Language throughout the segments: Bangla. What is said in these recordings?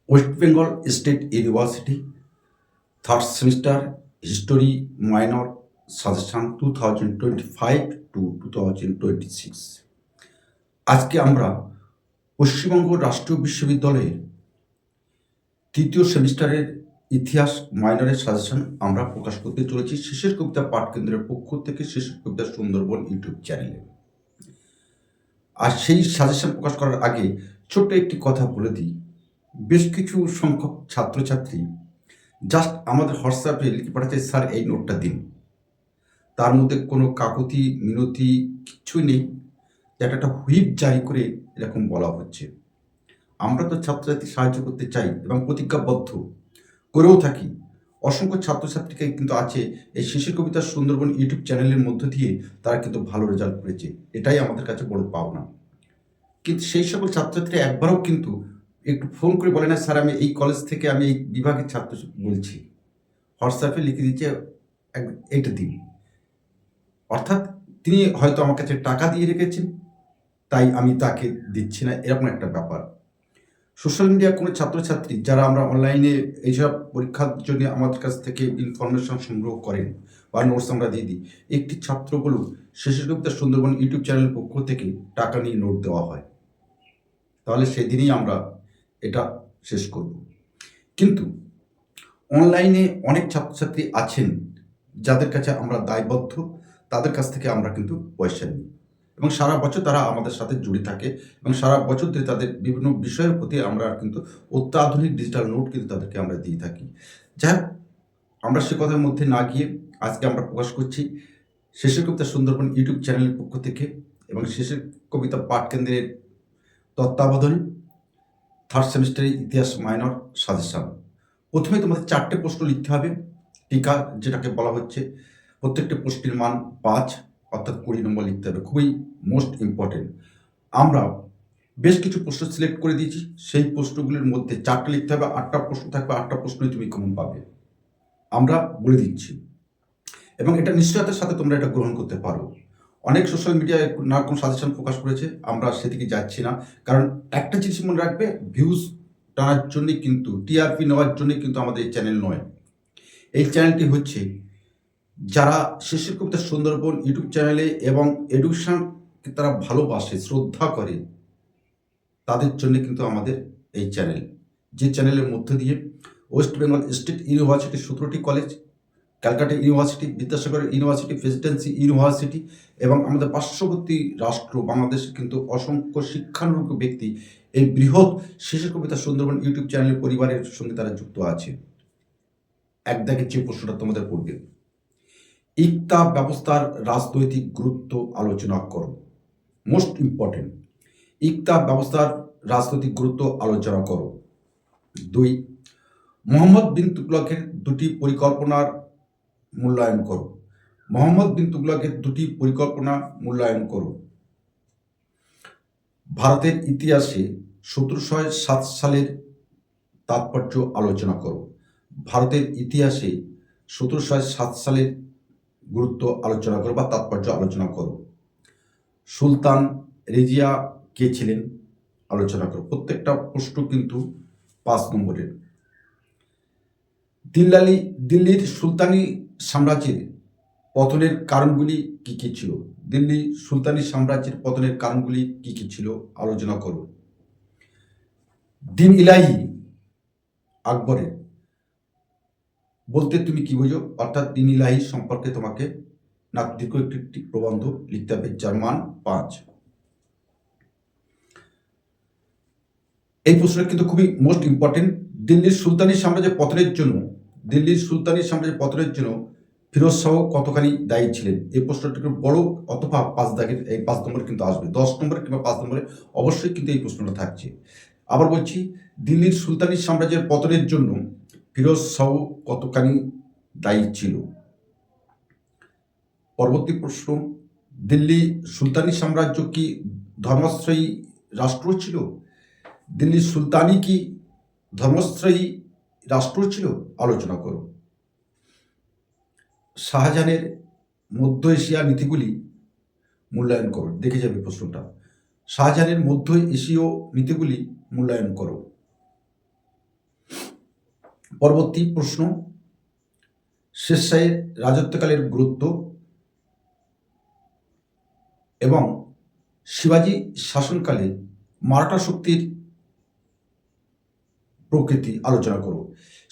West Bengal State University third semester history minor suggestion 2025 to 2026। আজকে আমরা পশ্চিমবঙ্গ রাষ্ট্রীয় বিশ্ববিদ্যালয়ের তৃতীয় সেমিস্টারের ইতিহাস মাইনরের সাজেশন আমরা প্রকাশ করতে চলেছি শেষের কবিতা পাঠ কেন্দ্রের পক্ষ থেকে, শেষের কবিতা সুন্দরবন ইউটিউব চ্যানেলে। আর সেই সাজেশন প্রকাশ করার আগে ছোট্ট একটি কথা বলে দিই। বেশ কিছু সংখ্যক ছাত্রছাত্রী জাস্ট আমাদের হোয়াটসঅ্যাপে লিখে পাঠাচ্ছে, স্যার এই নোটটা দিন। তার মধ্যে কোনো কাকুতি মিনতি কিচ্ছুই নেই, যেটা একটা হুইপ জারি করে এরকম বলা হচ্ছে। আমরা তো ছাত্রছাত্রী সাহায্য করতে চাই এবং প্রতিজ্ঞাবদ্ধ করেও থাকি। অসংখ্য ছাত্রছাত্রীকে কিন্তু আছে এই শেষের কবিতা সুন্দরবন ইউটিউব চ্যানেলের মধ্য দিয়ে তারা কিন্তু ভালো রেজাল্ট করেছে, এটাই আমাদের কাছে বড় পাওনা। কিন্তু সেই সকল ছাত্রছাত্রী একবারও কিন্তু একটু ফোন করে বলে না, স্যার আমি এই কলেজ থেকে, আমি এই বিভাগের ছাত্র বলছি। হোয়াটসঅ্যাপে লিখে দিচ্ছে এইটা দিন। অর্থাৎ তিনি হয়তো আমার কাছে টাকা দিয়ে রেখেছেন, তাই আমি তাকে দিচ্ছি না, এরকম একটা ব্যাপার। সোশ্যাল মিডিয়ার কোনো ছাত্রছাত্রী যারা আমরা অনলাইনে এইসব পরীক্ষার জন্য আমাদের কাছ থেকে ইনফরমেশন সংগ্রহ করেন বা নোটস আমরা দিয়ে দিই, একটি ছাত্রগুলো শেষের কবিতা সুন্দরবন ইউটিউব চ্যানেলের পক্ষ থেকে টাকা নিয়ে নোট দেওয়া হয়, তাহলে সেদিনই আমরা এটা শেষ করব। কিন্তু অনলাইনে অনেক ছাত্রছাত্রী আছেন যাদের কাছে আমরা দায়বদ্ধ, তাদের কাছ থেকে আমরা কিন্তু পয়সা নিই এবং সারা বছর তারা আমাদের সাথে জুড়ে থাকে এবং সারা বছর ধরে তাদের বিভিন্ন বিষয়ের প্রতি আমরা কিন্তু অত্যাধুনিক ডিজিটাল নোট কিন্তু তাদেরকে আমরা দিয়ে থাকি। যাই হোক, আমরা সে কথার মধ্যে না গিয়ে আজকে আমরা প্রকাশ করছি শেষের কবিতা সুন্দরবন ইউটিউব চ্যানেলের পক্ষ থেকে এবং শেষের কবিতা পাঠ কেন্দ্রের তত্ত্বাবধানে থার্ড সেমিস্টারের ইতিহাস মাইনর সাজেশন। প্রথমে তোমাদের 4টে প্রশ্ন লিখতে হবে, টিকা যেটাকে বলা হচ্ছে। প্রত্যেকটি প্রশ্নের মান 5, অর্থাৎ 20 নম্বর লিখতে হবে, খুবই মোস্ট ইম্পর্টেন্ট। আমরা বেশ কিছু প্রশ্ন সিলেক্ট করে দিয়েছি, সেই প্রশ্নগুলির মধ্যে 4টে লিখতে হবে, 8টা প্রশ্ন থাকবে, 8টা প্রশ্নই তুমি কমন পাবে, আমরা বলে দিচ্ছি। এবং এটা নিশ্চয়তার সাথে তোমরা এটা গ্রহণ করতে পারো। অনেক সোশ্যাল মিডিয়ায় নানা সাজেশন প্রকাশ করেছে, আমরা সেদিকে যাচ্ছি না। কারণ একটা জিনিস মনে রাখবে, ভিউজ টানার জন্যে কিন্তু, টিআরপি নেওয়ার জন্যে কিন্তু আমাদের এই চ্যানেল নয়। এই চ্যানেলটি হচ্ছে যারা শেষের কবিতা সুন্দরবন ইউটিউব চ্যানেলে এবং এডুকেশনকে তারা ভালোবাসে, শ্রদ্ধা করে, তাদের জন্য কিন্তু আমাদের এই চ্যানেল। যে চ্যানেলের মধ্য দিয়ে ওয়েস্ট বেঙ্গল স্টেট ইউনিভার্সিটির 17টি college, Calcutta University, Vidyasagar University, Presidency University এবং আমাদের পার্শ্ববর্তী রাষ্ট্র বাংলাদেশে কিন্তু অসংখ্য শিক্ষানুরোগ্য ব্যক্তি এই বৃহৎ শেষের কবিতা সুন্দরবন ইউটিউব চ্যানেলের পরিবারের সঙ্গে তারা যুক্ত আছে। এক দাগের যে প্রশ্নটা তোমাদের পড়বে, ইকতা ব্যবস্থার রাজনৈতিক গুরুত্ব আলোচনা করো। মোস্ট ইম্পর্টেন্ট, ইকতা ব্যবস্থার রাজনৈতিক গুরুত্ব আলোচনা করো। 2, মোহাম্মদ বিন তুগলকের দুটি পরিকল্পনার মূল্যায়ন করো। মোহাম্মদ বিন তুগলকের দুটি পরিকল্পনা মূল্যায়ন করো। ভারতের ইতিহাসে 1707 সালের তাৎপর্য আলোচনা করো। ভারতের ইতিহাসে 1707 সালের গুরুত্ব আলোচনা করো বা তাৎপর্য আলোচনা করো। সুলতান রেজিয়া কে ছিলেন আলোচনা করো। প্রত্যেকটা প্রশ্ন কিন্তু 5 নম্বরের। দিল্লির সুলতানি সাম্রাজ্যের পতনের কারণগুলি কী কী ছিল? দিল্লি সুলতানি সাম্রাজ্যের পতনের কারণগুলি কী কী ছিল আলোচনা করো। দিন ইলাহি আকবরের বলতে তুমি কি বোঝো? অর্থাৎ দিন ইলাহি সম্পর্কে তোমাকে দীর্ঘ একটি প্রবন্ধ লিখতে হবে, যার মান 5। এই প্রশ্নটা কিন্তু খুবই মোস্ট ইম্পর্টেন্ট। দিল্লির সুলতানি সাম্রাজ্যের পতনের জন্য ফিরোজ শাহ কতখানি দায়ী ছিলেন? এই প্রশ্নটা একটু বড়, অথবা 5 দাগের, এই 5 নম্বরে কিন্তু আসবে। 10 নম্বরে কিংবা 5 নম্বরে অবশ্যই কিন্তু এই প্রশ্নটা থাকছে। আবার বলছি, দিল্লির সুলতানি সাম্রাজ্যের পতনের জন্য ফিরোজ শাহ কতখানি দায়ী ছিল? পরবর্তী প্রশ্ন, দিল্লি সুলতানি সাম্রাজ্য কি ধর্মাশ্রয়ী রাষ্ট্র ছিল? দিল্লি সুলতানি কি ধর্মশ্রয়ী রাষ্ট্র ছিল? আলোচনা করো। শাহজাহানের মধ্য এশিয়া নীতিগুলি মূল্যায়ন করো। দেখে যাবে প্রশ্নটা, শাহজাহানের মধ্য এশীয় নীতিগুলি মূল্যায়ন করো। পরবর্তী প্রশ্ন, শের শাহের রাজত্বকালের গুরুত্ব এবং শিবাজী শাসনকালে মারাঠা শক্তির প্রকৃতি আলোচনা করো।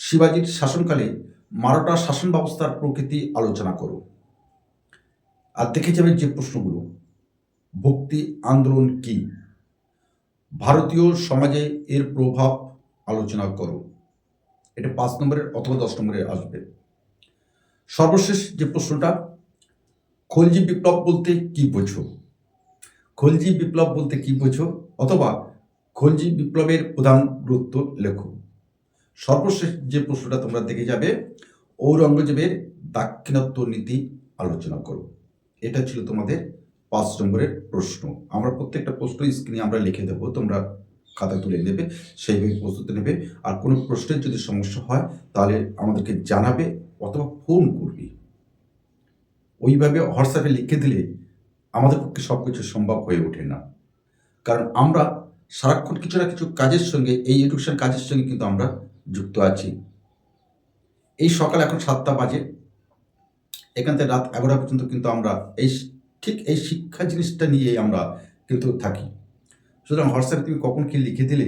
শিবাজীর শাসনকালে মারাঠা শাসন ব্যবস্থার প্রকৃতি আলোচনা করো। আর দেখে যাবে যে প্রশ্নগুলো, ভক্তি আন্দোলন কি, ভারতীয় সমাজে এর প্রভাব আলোচনা করো। এটা 5 নম্বরের অথবা 10 নম্বরে আসবে। সর্বশেষ যে প্রশ্নটা, খলজি বিপ্লব বলতে কি বোঝো, খলজি বিপ্লব বলতে কি বোঝো অথবা খলজি বিপ্লবের প্রধান গুরুত্ব লেখো। সর্বশেষ যে প্রশ্নটা তোমরা দেখে যাবে, ঔরঙ্গজেবের দাক্ষিণাত্য নীতি আলোচনা করো। এটা ছিল তোমাদের 5 নম্বরের প্রশ্ন। আমরা প্রত্যেকটা প্রশ্ন স্ক্রিনে আমরা লিখে দেবো, তোমরা খাতা তুলে নেবে, সেইভাবে প্রস্তুতি নেবে। আর কোনো প্রশ্নের যদি সমস্যা হয় তাহলে আমাদেরকে জানাবে অথবা ফোন করবে। ওইভাবে হোয়াটসঅ্যাপে লিখে দিলে আমাদের পক্ষে সব কিছু সম্ভব হয়ে ওঠে না, কারণ আমরা সারাক্ষণ কিছু না কিছু কাজের সঙ্গে, এই এডুকেশন কাজের সঙ্গে কিন্তু আমরা যুক্ত আছি। এই সকাল এখন 7টা বাজে, এখান থেকে রাত 11টা পর্যন্ত কিন্তু আমরা ঠিক এই শিক্ষা জিনিসটা নিয়েই আমরা কিন্তু থাকি। সুতরাং হোয়াটসঅ্যাপে তুমি কখন কি লিখে দিলে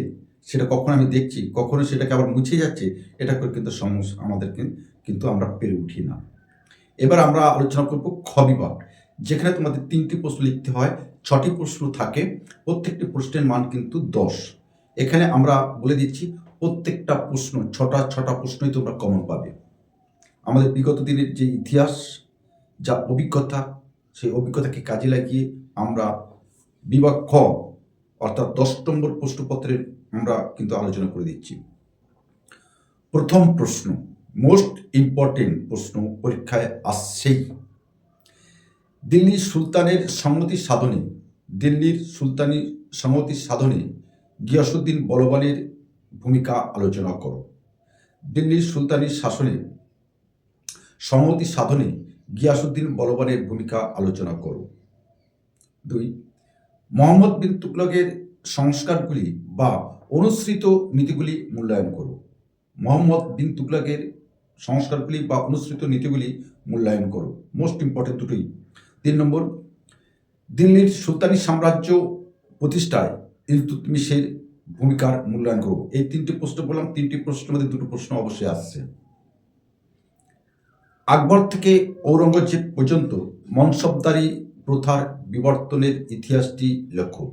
সেটা কখন আমি দেখছি, কখনো সেটাকে আবার মুছে যাচ্ছে, এটা করে কিন্তু সমস্যা আমাদেরকে কিন্তু আমরা পেরে উঠি না। এবার আমরা আলোচনা করব খ বিভাগ, যেখানে তোমাদের 3টি প্রশ্ন লিখতে হয়, 6টি প্রশ্ন থাকে, প্রত্যেকটি প্রশ্নের মান কিন্তু 10। এখানে আমরা বলে দিচ্ছি প্রত্যেকটা প্রশ্ন 6টা প্রশ্নই তোমরা কমন পাবে। আমাদের বিগত দিনের যে ইতিহাস, যা অভিজ্ঞতা, সেই অভিজ্ঞতাকে কাজে লাগিয়ে আমরা বিভাগ খ অর্থাৎ 10 নম্বর প্রশ্নপত্রের আমরা কিন্তু আলোচনা করে দিচ্ছি। প্রথম প্রশ্ন, মোস্ট ইম্পর্টেন্ট প্রশ্ন, পরীক্ষায় আসছেই। দিল্লির সুলতানের সংহতি সাধনে গিয়াসুদ্দিন বলবানের ভূমিকা আলোচনা করো। দিল্লির সুলতানি শাসনে সংহতি সাধনে গিয়াসুদ্দিন বলবানের ভূমিকা আলোচনা করো। 2, মোহাম্মদ বিন তুগলকের সংস্কারগুলি বা অনুসৃত নীতিগুলি মূল্যায়ন করো। মোহাম্মদ বিন তুগলকের সংস্কারগুলি বা অনুসৃত নীতিগুলি মূল্যায়ন করো। মোস্ট ইম্পর্টেন্ট দুটোই। 3 নম্বর, দিল্লির সুলতানি সাম্রাজ্য প্রতিষ্ঠায় ইলতুৎমিশের ভূমিকার মূল্যায়ন করো। এই 3টি প্রশ্ন বললাম, 3টি প্রশ্নের মধ্যে 2টো প্রশ্ন অবশ্যই আসছে। আকবর থেকে ঔরঙ্গজেব পর্যন্ত মনসবদারি প্রথার বিবর্তনের ইতিহাসটি লেখো।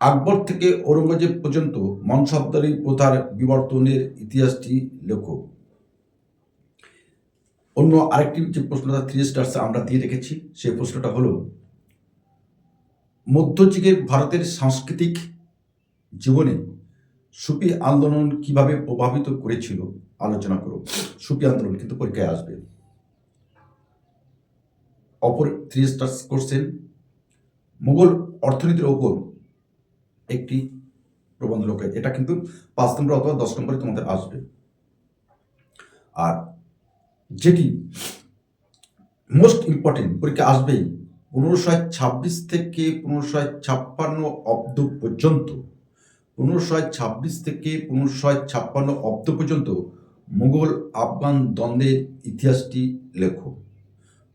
আকবর থেকে ঔরঙ্গজেব পর্যন্ত মনসবদারি প্রথার বিবর্তনের ইতিহাসটি লেখো। অন্য আরেকটি যে প্রশ্নটা 3 স্টার্স আমরা দিয়ে রেখেছি, সেই প্রশ্নটা হলো, মধ্যযুগের ভারতের সাংস্কৃতিক জীবনে সুফি আন্দোলন কিভাবে প্রভাবিত করেছিল আলোচনা করো। সুফি আন্দোলন কিন্তু পরীক্ষায় আসবে। অপর 3 স্টার্স কোশ্চেন, মুঘল অর্থনীতির ওপর একটি প্রবন্ধ লেখো। এটা কিন্তু 5 নম্বর অথবা 10 নম্বরে তোমাদের আসবে। আর যেটি মোস্ট ইম্পর্টেন্ট পরীক্ষা আসবেই, 1526 থেকে 1556 অব্দ পর্যন্ত, 1526 থেকে 1556 অব্দ পর্যন্ত মুঘল আফগান দ্বন্দ্বের ইতিহাসটি লেখো।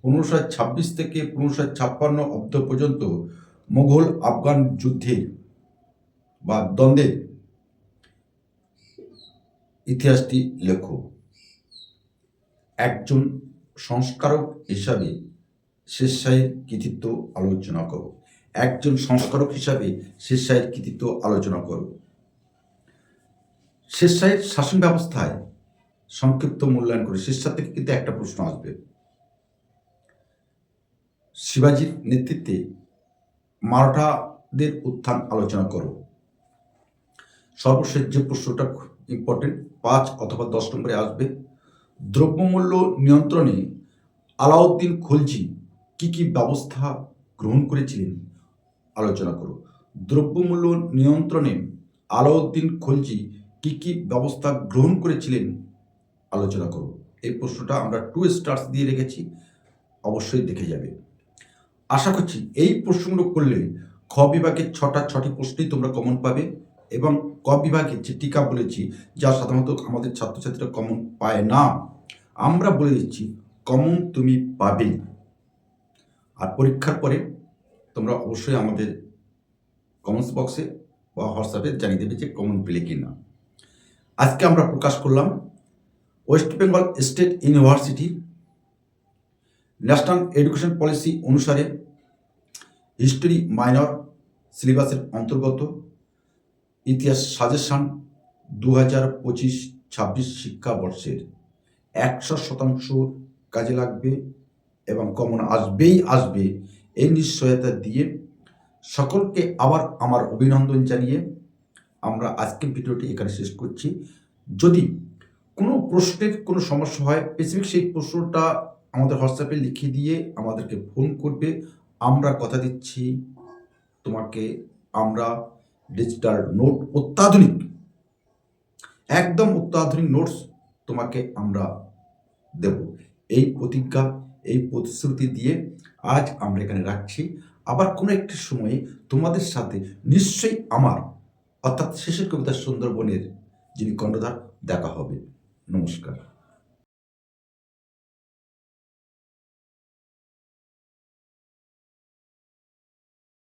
1526 থেকে 1556 অব্দ পর্যন্ত মুঘল আফগান যুদ্ধের বা দ্বন্দ্বের ইতিহাসটি লেখো। একজন সংস্কারক হিসাবে শের শাহের কৃতিত্ব আলোচনা করো। একজন সংস্কারক হিসাবে শের শাহের কৃতিত্ব আলোচনা করো। শের শাহের শাসন ব্যবস্থায় সংক্ষিপ্ত মূল্যায়ন করে। শের শাহ থেকে কিন্তু একটা প্রশ্ন আসবে। শিবাজির নেতৃত্বে মারাঠাদের উত্থান আলোচনা করো। সর্বশেষ যে প্রশ্নটা ইম্পর্টেন্ট, 5 অথবা 10 নম্বরে আসবে, দ্রব্যমূল্য নিয়ন্ত্রণে আলাউদ্দিন খলজি কি কি ব্যবস্থা গ্রহণ করেছিলেন আলোচনা করো। দ্রব্যমূল্য নিয়ন্ত্রণে আলাউদ্দিন খলজি কি কি ব্যবস্থা গ্রহণ করেছিলেন আলোচনা করো। এই প্রশ্নটা আমরা 2 স্টার্স দিয়ে রেখেছি, অবশ্যই দেখে যাবে। আশা করছি এই প্রশ্নগুলো করলে খ বিভাগের 6টি প্রশ্নই তোমরা কমন পাবে এবং ক বিভাগে যে টিকা বলেছি, যা সাধারণত আমাদের ছাত্রছাত্রীরা কমন পায় না, আমরা বলে দিচ্ছি কমন তুমি পাবেই। আর পরীক্ষার পরে তোমরা অবশ্যই আমাদের কমেন্টস বক্সে বা হোয়াটসঅ্যাপে জানিয়ে দেবে যে কমন পেলে কি না। আজকে আমরা প্রকাশ করলাম West Bengal State university national education policy অনুসারে হিস্টোরি মাইনর সিলেবাসের অন্তর্গত ইতিহাস সাজেশন 2025-26 শিক্ষাবর্ষের 100% কাজে লাগবে এবং কমন আসবে এই নিশ্চয়তা দিয়ে সকলকে আবার আমার অভিনন্দন জানিয়ে আমরা আজকের ভিডিওটি এখানে শেষ করছি। যদি কোনো প্রশ্নের কোনো সমস্যা হয়, স্পেসিফিক সেই প্রশ্নটা আমাদের হোয়াটসঅ্যাপে লিখে দিয়ে আমাদেরকে ফোন করবে। আমরা কথা দিচ্ছি তোমাকে, আমরা ডিজিটাল নোট অত্যাধুনিক, একদম অত্যাধুনিক নোটস তোমাকে আমরা দেব। এই প্রতিজ্ঞা, এই প্রতিশ্রুতি দিয়ে আজ আমরা এখানে রাখছি। আবার কোনো একটি সময়ে তোমাদের সাথে নিশ্চয়ই আমার অর্থাৎ শেষের কবিতা সুন্দরবনের যিনি কর্ণধার দেখা হবে। নমস্কার।